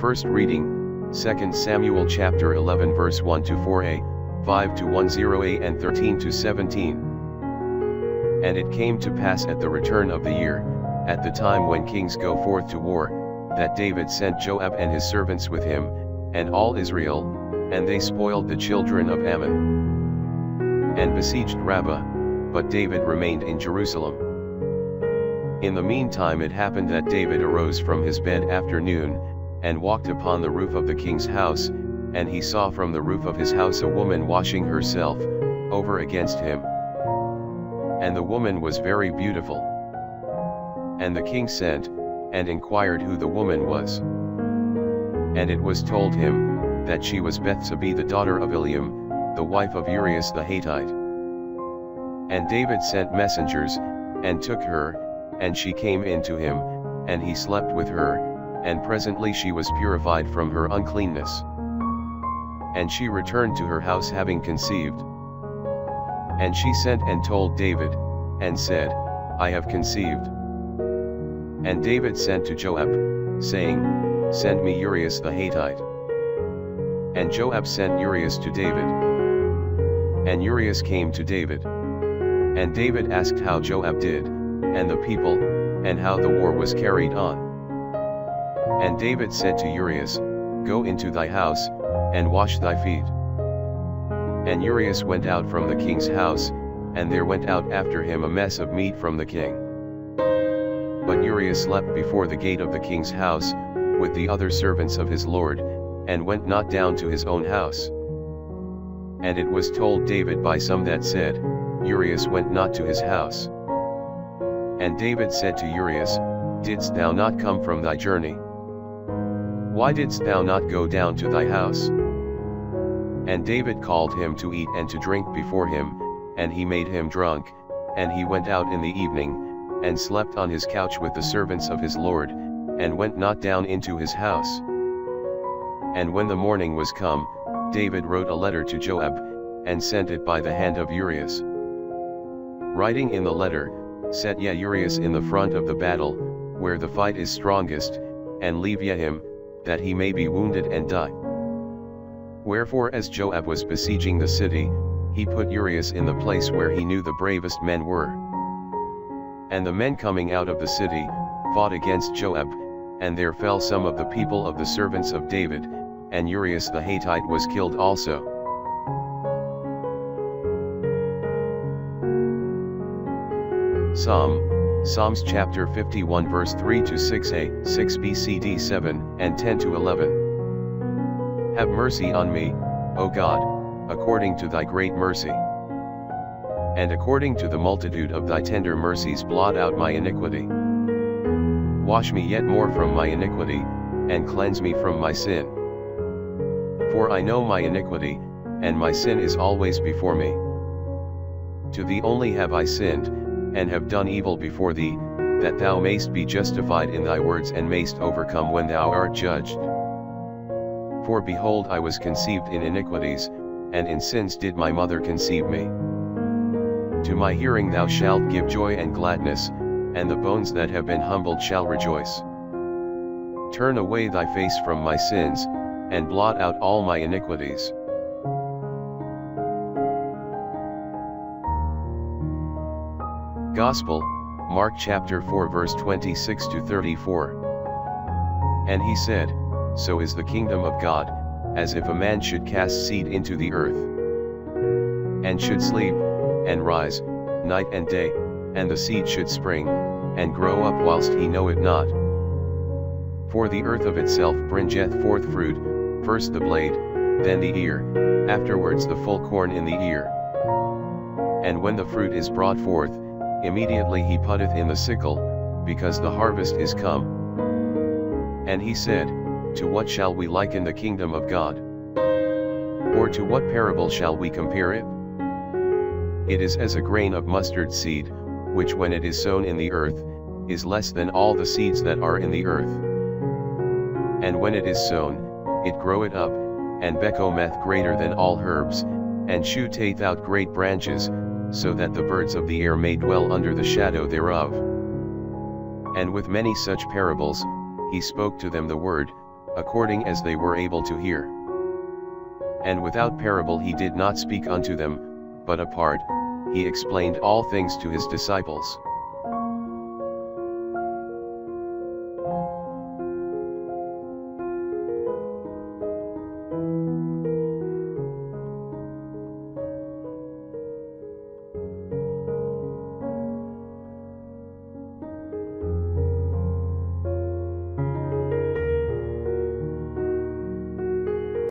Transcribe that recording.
First reading, 2 Samuel chapter 11 verse 1 to 4a, 5 to 10a and 13 to 17. And it came to pass at the return of the year, at the time when kings go forth to war, that David sent Joab and his servants with him, and all Israel, and they spoiled the children of Ammon, and besieged Rabba, but David remained in Jerusalem. In the meantime it happened that David arose from his bed after noon, and walked upon the roof of the king's house, and he saw from the roof of his house a woman washing herself, over against him. And the woman was very beautiful. And the king sent, and inquired who the woman was. And it was told him, that she was Bethsabee the daughter of Eliam, the wife of Urias the Hethite. And David sent messengers, and took her, and she came in to him, and he slept with her, and presently she was purified from her uncleanness. And she returned to her house having conceived. And she sent and told David, and said, I have conceived. And David sent to Joab, saying, Send me Urias the Hethite. And Joab sent Urias to David. And Urias came to David. And David asked how Joab did, and the people, and how the war was carried on. And David said to Urias, Go into thy house, and wash thy feet. And Urias went out from the king's house, and there went out after him a mess of meat from the king. But Urias slept before the gate of the king's house, with the other servants of his lord, and went not down to his own house. And it was told David by some that said, Urias went not to his house. And David said to Urias, Didst thou not come from thy journey? Why didst thou not go down to thy house? And David called him to eat and to drink before him, and he made him drunk, and he went out in the evening, and slept on his couch with the servants of his lord, and went not down into his house. And when the morning was come, David wrote a letter to Joab, and sent it by the hand of Urias. Writing in the letter, Set ye Urias in the front of the battle, where the fight is strongest, and leave ye him, that he may be wounded and die. Wherefore as Joab was besieging the city, he put Urias in the place where he knew the bravest men were. And the men coming out of the city, fought against Joab, and there fell some of the people of the servants of David, and Urias the Hethite was killed also. Psalms chapter 51 verse 3 to 6a, 6b cd 7, and 10 to 11. Have mercy on me, O God, according to thy great mercy. And according to the multitude of thy tender mercies blot out my iniquity. Wash me yet more from my iniquity, and cleanse me from my sin. For I know my iniquity, and my sin is always before me. To thee only have I sinned, and have done evil before thee, that thou mayst be justified in thy words and mayst overcome when thou art judged. For behold, I was conceived in iniquities, and in sins did my mother conceive me. To my hearing thou shalt give joy and gladness, and the bones that have been humbled shall rejoice. Turn away thy face from my sins, and blot out all my iniquities. Gospel, Mark chapter 4 verse 26 to 34. And he said, So is the kingdom of God, as if a man should cast seed into the earth, and should sleep, and rise, night and day, and the seed should spring, and grow up whilst he know it not. For the earth of itself bringeth forth fruit, first the blade, then the ear, afterwards the full corn in the ear. And when the fruit is brought forth, immediately he putteth in the sickle, because the harvest is come. And he said, To what shall we liken the kingdom of God? Or to what parable shall we compare it? It is as a grain of mustard seed, which when it is sown in the earth, is less than all the seeds that are in the earth. And when it is sown, it groweth up, and becometh greater than all herbs, and shooteth out great branches, so that the birds of the air may dwell under the shadow thereof. And with many such parables, he spoke to them the word, according as they were able to hear. And without parable he did not speak unto them, but apart, he explained all things to his disciples.